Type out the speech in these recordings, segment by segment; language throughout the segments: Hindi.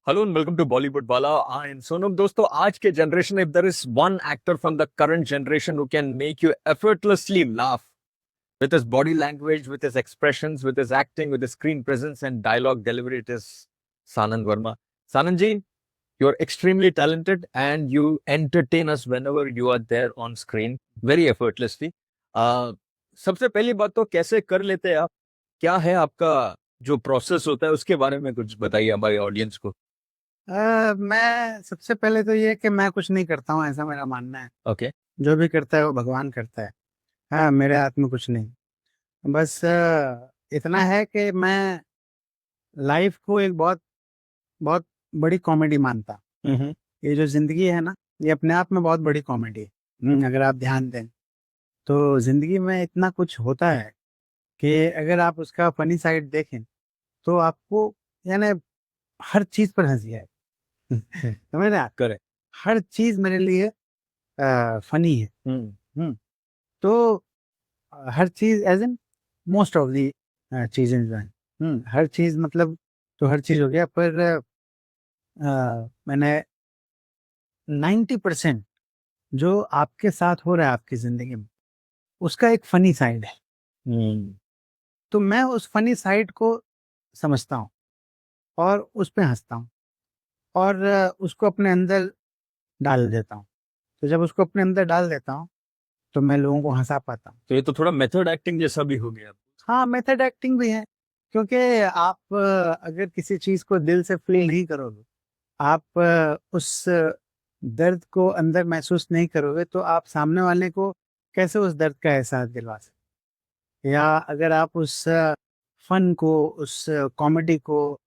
Hello and welcome to Bollywood Wala. I am Sonam. दोस्तों आज के generation, if there is one actor from the current generation who can make you effortlessly laugh with his body language, with his expressions, with his acting, with his screen presence and dialogue delivery, it is Sanand Verma. Sanand ji, you are extremely talented and you entertain us whenever you are there on screen very effortlessly. सबसे पहली बात तो कैसे कर लेते हैं आप? क्या है आपका जो प्रोसेस होता है उसके बारे में कुछ बताइए हमारे ऑडियंस को. मैं सबसे पहले तो ये कि मैं कुछ नहीं करता हूँ, ऐसा मेरा मानना है। ओके. जो भी करता है वो भगवान करता है। हाँ, मेरे हाथ में कुछ नहीं। बस इतना है कि मैं लाइफ को एक बहुत बहुत बड़ी कॉमेडी मानता हूँ। ये जो ज़िंदगी है ना, ये अपने आप में बहुत बड़ी कॉमेडी है। अगर आप ध्यान दें, तो ज़िंदगी में इतना कुछ होता है कि अगर आप उसका फ़नी साइड देखें, तो आपको यानी हर चीज़ पर हँसी आए। समझ रहे हैं आप? करेक्ट. हर चीज़ मेरे लिए फ़नी है। हुँ, तो हर चीज़ as in most of the चीज़ें जो हैं, हर चीज़ मतलब तो हर चीज़ हो गया, पर मैंने 90% जो आपके साथ हो रहा है आपकी ज़िंदगी में, उसका एक फ़नी साइड है। तो मैं उस फ़नी साइड को समझता हूँ और उस पे हँसता हूँ और उसको अपने अंदर डाल देता हूँ। तो जब उसको अपने अंदर डाल देता हूँ, तो मैं लोगों को हँसा पाता हूँ। तो ये तो थोड़ा मेथड एक्टिंग जैसा भी हो गया. हाँ, मेथड एक्टिंग भी है, क्योंकि आप अगर किसी चीज़ को दिल से फ़ील नहीं करोगे, आप उस दर्द को अंदर महसूस नहीं करोगे, तो आप सामने वाले को कैसे उस दर्द का एहसास दिलवा सकते? या अगर आप उस फ़न को, उस कॉमेडी को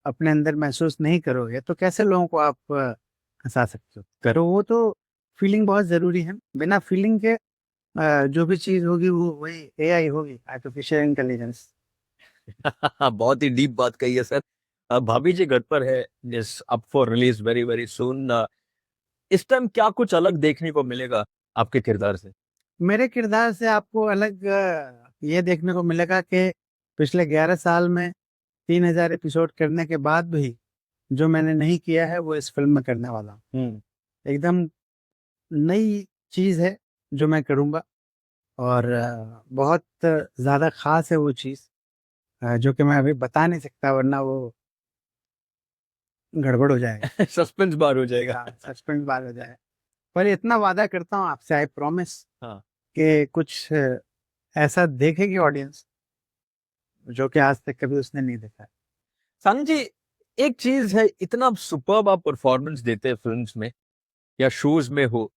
अपने अंदर महसूस नहीं करोगे, तो कैसे लोगों को आप हँसा सकते हो? तो वो तो फ़ीलिंग बहुत ज़रूरी है। बिना फ़ीलिंग के जो भी चीज़ होगी वो वही एआई होगी, आर्टिफ़िशियल इंटेलिजेंस। बहुत ही डीप बात कही है सर. भाभी जी घर पर है, is up for release very very soon. इस टाइम क्या कुछ अलग देखने को मिलेगा आपके किरदार से? मेरे किरदार से आपको अलग ये देखने को मिलेगा कि पिछले 11 साल में 3000 एपिसोड करने के बाद भी जो मैंने नहीं किया है वो इस फ़िल्म में करने वाला हूँ। एकदम नई चीज़ है जो मैं करूँगा और बहुत ज़्यादा ख़ास है वो चीज़, जो कि मैं अभी बता नहीं सकता, वरना वो गड़बड़ हो जाएगा। सस्पेंस बार हो जाएगा. हाँ, सस्पेंस बात हो जाए। पर इतना वादा करता हूँ आपसे, आई प्रॉमिस, हाँ. कि कुछ ऐसा देखेगी ऑडियंस जो कि आज तक कभी उसने नहीं देखा है। सानंद जी, एक चीज है, इतना सुपर्ब आप परफॉर्मेंस देते हैं फिल्म्स में या शोज में हो,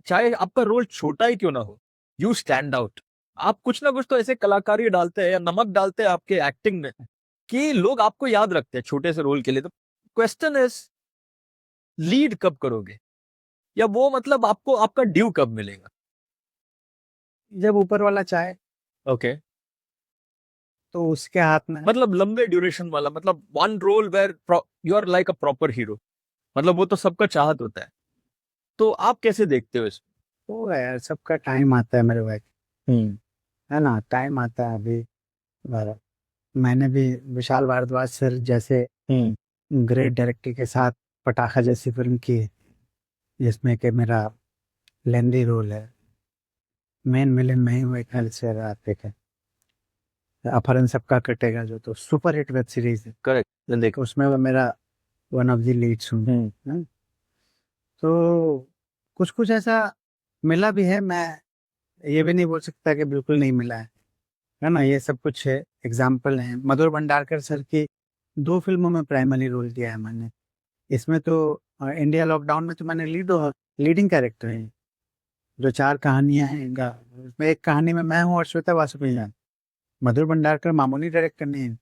चाहे आपका रोल छोटा ही क्यों ना हो, यू स्टैंड आउट. आप कुछ ना कुछ तो ऐसे कलाकारी डालते हैं या नमक डालते हैं आपके एक्टिंग में कि लोग आपको याद रखते हैं छोटे से रोल के लिए. तो क्वेश्चन इज, लीड कब करोगे, या वो मतलब आपको आपका ड्यू कब मिलेगा? जब ऊपर वाला चाहे ओके. तो उसके हाथ में है। मतलब लंबे ड्यूरेशन वाला, मतलब one role where you are like a proper hero, मतलब वो तो सबका चाहत होता है. तो आप कैसे देखते हो इसको? तो यार सबका टाइम आता है मेरे भाई, हम्म. है ना? टाइम आता है अभी। और मैंने भी विशाल भारद्वाज सर जैसे हम्म. ग्रेट डायरेक्टर के साथ पटाखा जैसी फिल्म की, जिसमें कि मेरा लेंदी रोल है। मेन विलेन मैं ही हूँ, एक नल से आतिक है। अपहरण सबका कटेगा जो तो सुपर हिट वेब सीरीज है, करेक्ट. तो उसमें वो मेरा वन ऑफ द लीड्स हूँ। हाँ, तो कुछ कुछ ऐसा मिला भी है, मैं ये भी नहीं बोल सकता कि बिल्कुल नहीं मिला है ना? ये सब कुछ है, एग्जाम्पल है। मधुर भंडारकर सर की 2 फिल्मों में प्राइमरी रोल किया है मैंने। इसमें तो इंडिया लॉकडाउन में तो मैंने लीडिंग कैरेक्टर है। जो 4 कहानियाँ हैं इनका, उसमें एक कहानी में मैं हूँ और श्वेता वासुदेवन। मधुर भंडारकर मामूली डायरेक्टर नहीं है,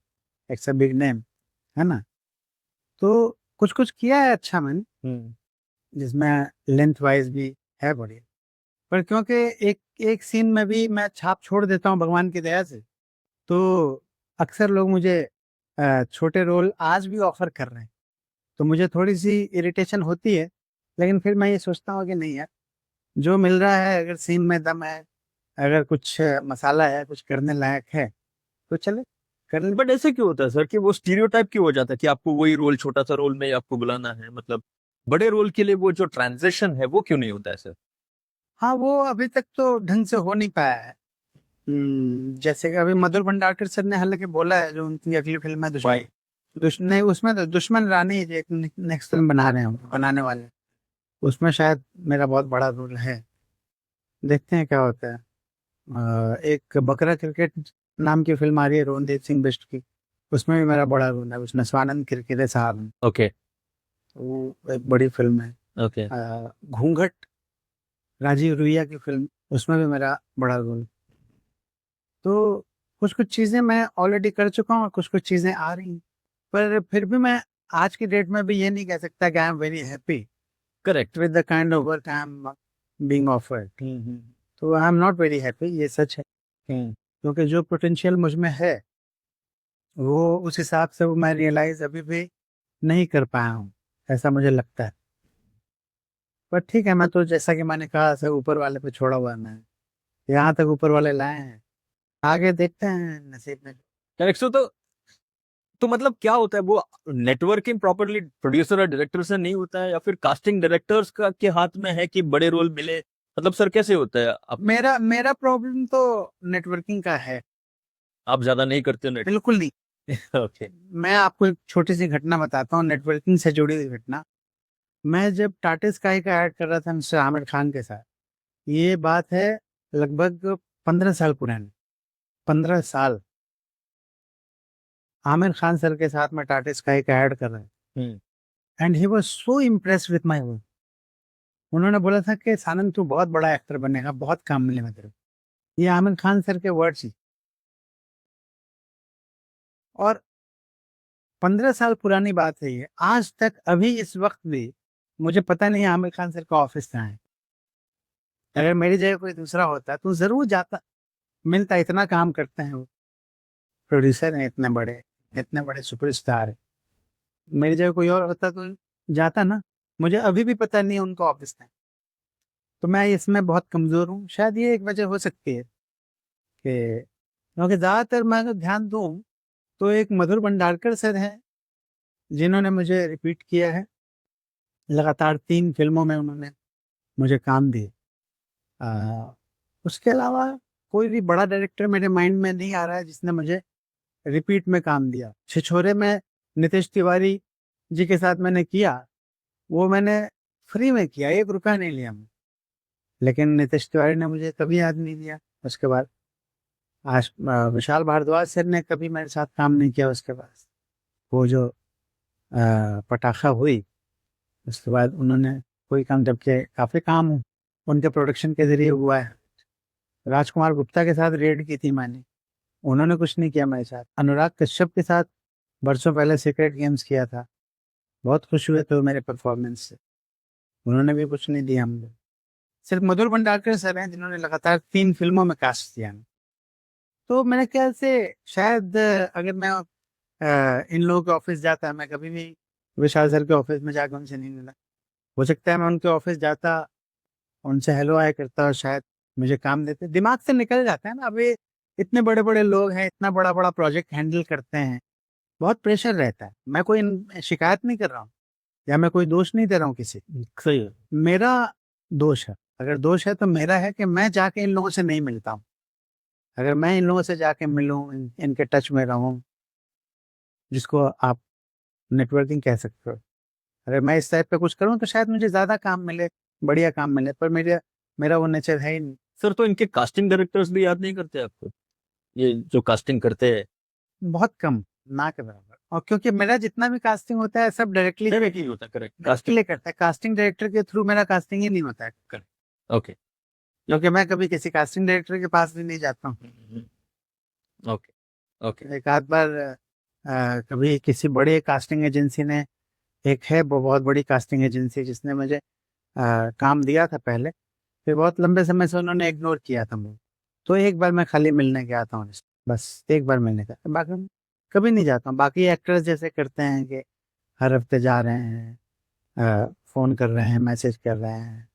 इट्स अ बिग नेम, है ना? तो कुछ-कुछ किया है अच्छा मैंने, हम्म. जिसमें लेंथ वाइज़ भी है बढ़िया। पर क्योंकि एक एक सीन में भी मैं छाप छोड़ देता हूँ भगवान की दया से, तो अक्सर लोग मुझे छोटे रोल आज भी ऑफ़र कर रहे हैं। तो मुझे थोड़ी-सी इरिटेशन होती है, लेकिन फिर मैं ये सोचता हूँ कि नहीं यार, जो मिल रहा है, अगर सीन में दम है, अगर कुछ मसाला है, कुछ करने लायक है, तो चले। कर बट ऐसे क्यों होता है सर कि वो स्टीरियोटाइप क्यों हो जाता है कि आपको वही रोल, छोटा सा रोल में ही आपको बुलाना है? मतलब बड़े रोल के लिए वो जो ट्रांजिशन है वो क्यों नहीं होता है सर? हाँ, वो अभी तक तो ढंग से हो नहीं पाया है। जैसे कि अभी मधुर भंडारकर सर ने हालांकि बोला है जो उनकी अगली फिल्म है दुश्मन, नहीं उसमें तो दुश्मन रानी एक नेक्स्ट फिल्म बना रहे हैं, बनाने वाले हैं। उसमें शायद मेरा बहुत बड़ा रोल है। देखते हैं क्या होता है। एक बकरा क्रिकेट नाम की फिल्म आ रही है रोहनदीप सिंह बिष्ट की, उसमें भी मेरा बड़ा रोल है, उसमें स्वानंद किरकिरे साहब हैं। ओके। वो एक बड़ी फिल्म है। ओके। घूंघट, राजीव रुइया की फिल्म, उसमें भी मेरा बड़ा रोल। तो कुछ कुछ चीजें मैं ऑलरेडी कर चुका हूँ और कुछ कुछ चीजें आ रही हैं, पर फिर भी मैं आज की डेट में भी ये नहीं कह सकता कि I am very happy correct. With the kind of work I am being offered. तो I am not very happy, ये सच है, क्योंकि जो पोटेंशियल मुझ में है वो उस हिसाब से वो मैं रियलाइज अभी भी नहीं कर पाया हूँ, ऐसा मुझे लगता है। पर ठीक है, मैं तो जैसा कि मैंने कहा सब ऊपर वाले पे छोड़ा हुआ है मैं, यहाँ तक ऊपर वाले लाए हैं, आगे देखते हैं नसीब में। करेक्ट। तो मतलब क्या होता है वो? नेटवर्किंग प्रॉपरली प्रोड्यूसर और डायरेक्टर से नहीं होता है, या फिर कास्टिंग डायरेक्टर्स का के हाथ में है कि बड़े रोल मिले? मतलब सर कैसे होता है? मेरा मेरा प्रॉब्लम तो नेटवर्किंग का है। आप ज्यादा नहीं करते हो नेट? बिल्कुल नहीं। ओके। मैं आपको एक छोटी सी घटना बताता हूँ, नेटवर्किंग से जुड़ी हुई घटना। मैं जब टाटा स्काई का ऐड कर रहा था मिस्टर आमिर खान के साथ, ये बात है लगभग 15 साल पुरानी, 15 साल। आमिर खान सर के साथ मैं टाटा स्काई का ऐड कर रहा था and he was so impressed with my work. उन्होंने बोला था कि सानंद तू बहुत बड़ा एक्टर बनेगा, बहुत काम मिलेगा तेरे को। ये आमिर खान सर के वर्ड्स ही। और 15 साल पुरानी बात है ये, आज तक अभी इस वक्त भी मुझे पता नहीं आमिर खान सर का ऑफिस कहाँ है। अगर मेरी जगह कोई दूसरा होता तो जरूर जाता, मिलता, इतना काम करते हैं वो, प्रोड्यूसर हैं इतने बड़े सुपरस्टार है। मेरी जगह कोई और होता तो जाता ना। मुझे अभी भी पता नहीं है उनका ऑफिस कहाँ है। तो मैं इसमें बहुत कमजोर हूँ, शायद ये एक वजह हो सकती है कि, क्योंकि ज्यादातर मैं अगर ध्यान दूं तो एक मधुर भंडारकर सर हैं जिन्होंने मुझे रिपीट किया है, लगातार 3 फिल्मों में उन्होंने मुझे काम दिए। आ, उसके अलावा कोई भी बड़ा डायरेक्टर मेरे माइंड में नहीं आ रहा है जिसने मुझे रिपीट में काम दिया। छिछोरे में नितेश तिवारी जी के साथ मैंने किया, वो मैंने फ्री में किया, 1 रुपया नहीं लिया मैं। लेकिन नितेश तिवारी ने मुझे कभी याद नहीं दिया उसके बाद। विशाल भारद्वाज सर ने कभी मेरे साथ काम नहीं किया उसके बाद। वो जो पटाखा हुई उसके बाद उन्होंने कोई काम, जबकि काफी काम उनके प्रोडक्शन के जरिए हुआ है। राजकुमार गुप्ता के साथ रेड की थी मैंने, उन्होंने कुछ नहीं किया मेरे साथ। अनुराग कश्यप के साथ बरसों पहले सीक्रेट गेम्स किया था, बहुत खुश हुए थे वो मेरे परफॉर्मेंस से, उन्होंने भी कुछ नहीं दिया मुझे। सिर्फ मधुर भंडारकर सर हैं जिन्होंने लगातार 3 फिल्मों में कास्ट किया। तो मेरे ख्याल से शायद अगर मैं इन लोगों के ऑफिस जाता, मैं कभी भी विशाल सर के ऑफिस में जाकर उनसे नहीं मिला। हो सकता है मैं उनके ऑफिस जाता, उनसे हेलो हाय करता और शायद मुझे काम देते। दिमाग से निकल जाता है ना, अभी इतने बड़े बड़े लोग हैं, इतना बड़ा बड़ा प्रोजेक्ट हैंडल करते हैं, बहुत प्रेशर रहता है। मैं कोई शिकायत नहीं कर रहा हूँ या मैं कोई दोष नहीं दे रहा हूँ किसी, सही है। मेरा दोष है। अगर दोष है तो मेरा है कि मैं जाके इन लोगों से नहीं मिलता हूँ। अगर मैं इन लोगों से जाके मिलूं, इनके टच में रहूं, जिसको आप नेटवर्किंग कह सकते हो, अगर मैं इस टाइप पे कुछ करूं तो शायद मुझे ज्यादा काम मिले, बढ़िया काम मिले। पर मेरा मेरा वो नेचर है ही नहीं। सर तो इनके कास्टिंग डायरेक्टर्स भी याद नहीं करते आपको? ये जो कास्टिंग करते हैं। बहुत कम, ना के बराबर। और क्योंकि मेरा जितना भी कास्टिंग होता है सब डायरेक्टली डायरेक्टली होता है, करेक्ट। कास्टिंग। डायरेक्टली करता है, कास्टिंग डायरेक्टर के थ्रू मेरा कास्टिंग ही नहीं होता है। करेक्ट। ओके। क्योंकि मैं कभी किसी कास्टिंग डायरेक्टर के पास भी नहीं जाता हूँ। ओके। ओके। एक आध बार कभी किसी बड़े कास्टिंग एजेंसी ने, एक है वो बहुत बड़ी कास्टिंग एजेंसी जिसने मुझे काम दिया था पहले, फिर बहुत लंबे समय से उन्होंने इग्नोर किया था मुझे। तो एक बार मैं खाली मिलने गया था उनसे, बस एक बार मिलने का, बाकी मैं कभी नहीं जाता हूँ। बाकी एक्टर्स जैसे करते हैं कि हर हफ्ते जा रहे हैं, फोन कर रहे हैं, मैसेज कर रहे हैं,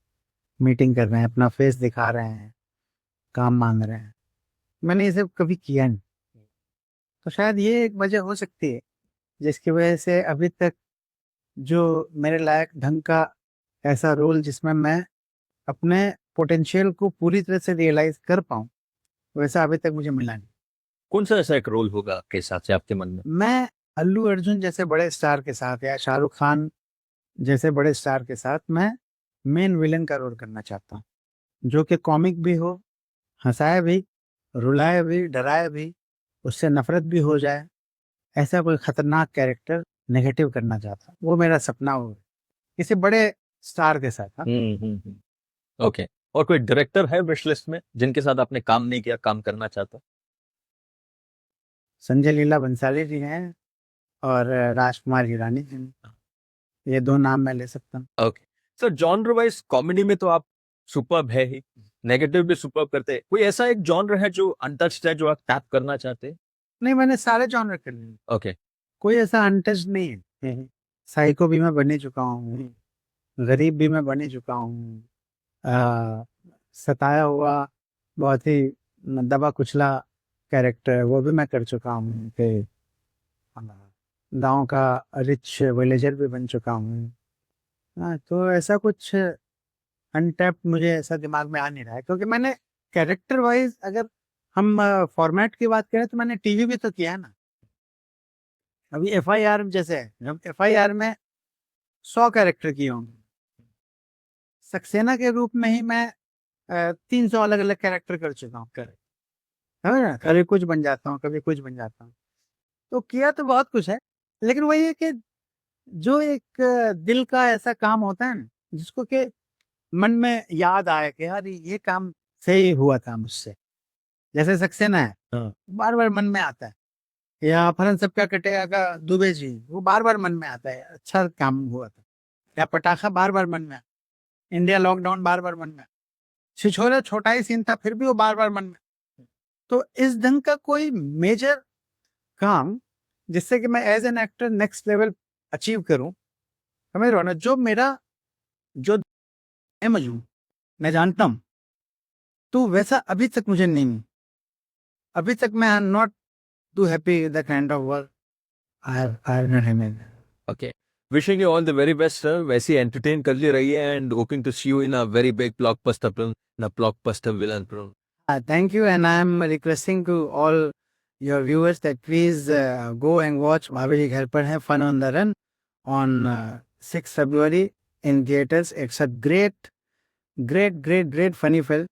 मीटिंग कर रहे हैं, अपना फेस दिखा रहे हैं, काम मांग रहे हैं, मैंने ये सब कभी किया नहीं। तो शायद ये एक वजह हो सकती है जिसकी वजह से अभी तक जो मेरे लायक ढंग का ऐसा रोल जिसमें मैं अपने पोटेंशियल को पूरी तरह से रियलाइज कर पाऊँ, वैसा अभी तक मुझे मिला नहीं। कौन सा ऐसा एक रोल होगा आपके हिसाब से, आपके मन में? मैं अल्लू अर्जुन जैसे बड़े स्टार के साथ या शाहरुख खान जैसे बड़े स्टार के साथ मैं मेन विलन का रोल करना चाहता हूँ, जो कि कॉमिक भी हो, हंसाए भी, रुलाए भी, डराए भी, उससे नफरत भी हो जाए, ऐसा कोई खतरनाक कैरेक्टर नेगेटिव करना चाहता हूँ। वो मेरा सपना हो किसी बड़े स्टार के साथ। हाँ? ओके। और कोई डायरेक्टर है विश लिस्ट में जिनके साथ आपने काम नहीं किया, काम करना चाहता? संजय लीला भंसाली जी हैं और राजकुमार हिरानी जी हैं। ये दो नाम मैं ले सकता हूँ। Okay sir, genre wise comedy में तो आप सुपर्ब है ही, नेगेटिव भी सुपर्ब करते हैं। कोई ऐसा एक जॉनर है जो अनटच्ड है, जो आप टैप करना चाहते हैं? नहीं, मैंने सारे जॉनर कर लिए, ओके। कोई ऐसा अनटच्ड नहीं है। साइको भी मैं बन ही चुका हूँ, गरीब भी मैं बन ही चुका हूँ, सताया हुआ बहुत ही दबा कुचला कैरेक्टर वो भी मैं कर चुका हूँ, कि गांव का रिच विलेजर भी बन चुका हूँ। हाँ, तो ऐसा कुछ अनटैप्ड मुझे ऐसा दिमाग में आ नहीं रहा है, क्योंकि मैंने कैरेक्टर वाइज अगर हम फॉर्मेट की बात करें तो मैंने टीवी भी तो किया है ना। अभी FIR जैसे है, जब FIR में 100 कैरेक्टर किए होंगे, सक्सेना के रूप में ही मैं 300 अलग अलग कैरेक्टर कर चुका हूँ। है ना, कभी कुछ बन जाता हूँ, कभी कुछ बन जाता हूँ, तो किया तो बहुत कुछ है। लेकिन वही है कि जो एक दिल का ऐसा काम होता है ना, जिसको कि मन में याद आए कि यार ये काम सही हुआ था मुझसे, जैसे सक्सेना है, बार बार मन में आता है, या फरन सबका कटेगा का दुबे जी, वो बार बार मन में आता है, अच्छा काम हुआ था। या पटाखा बार बार मन में, इंडिया लॉकडाउन बार बार मन में, छिछोरे छोटा ही सीन था फिर भी वो बार बार मन में। तो इस ढंग का कोई मेजर काम जिससे कि मैं as an actor next level achieve करूं, समझ रहे हो ना, जो मेरा जो मजू मैं जानता हूं, तो वैसा अभी तक मुझे नहीं, अभी तक मैं not too happy the kind of work I have. Okay, wishing you all the very best sir. वैसे ही एंटरटेन करते रहिए and hoping to see you in a very big blockbuster film, in a blockbuster villain film. Thank you, and I am requesting to all your viewers that please go and watch Bhabiri Ghar Par Hai Fun on the Run on 6th February in theaters. It's a great funny film.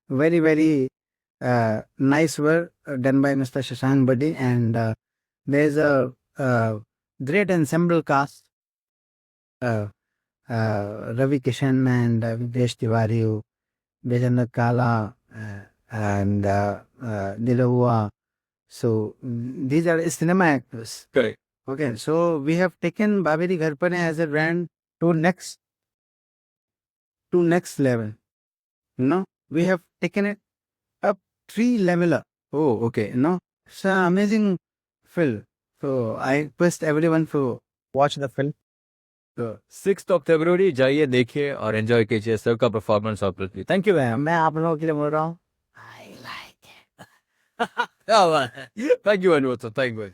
Very, very nice work done by Mr. Shashank Badi, and there's a great ensemble cast. Ravi Kishan and Videsh Tiwari, Vijayendra Kala, and Nilavua. So these are cinema actors. Correct. Okay, so we have taken Bhabiri Ghar Par Hai as a brand to next level. We have taken it up 3 level up. Oh, okay. It's an amazing film. So I request everyone to watch the film. तो 6th of February जाइए, देखिए और एंजॉय कीजिए सर का परफॉर्मेंस और पृथ्वी। Thank you ma'am. मैं आप लोगों के लिए बोल रहा हूँ, I like it. Thank you very much sir, thank you.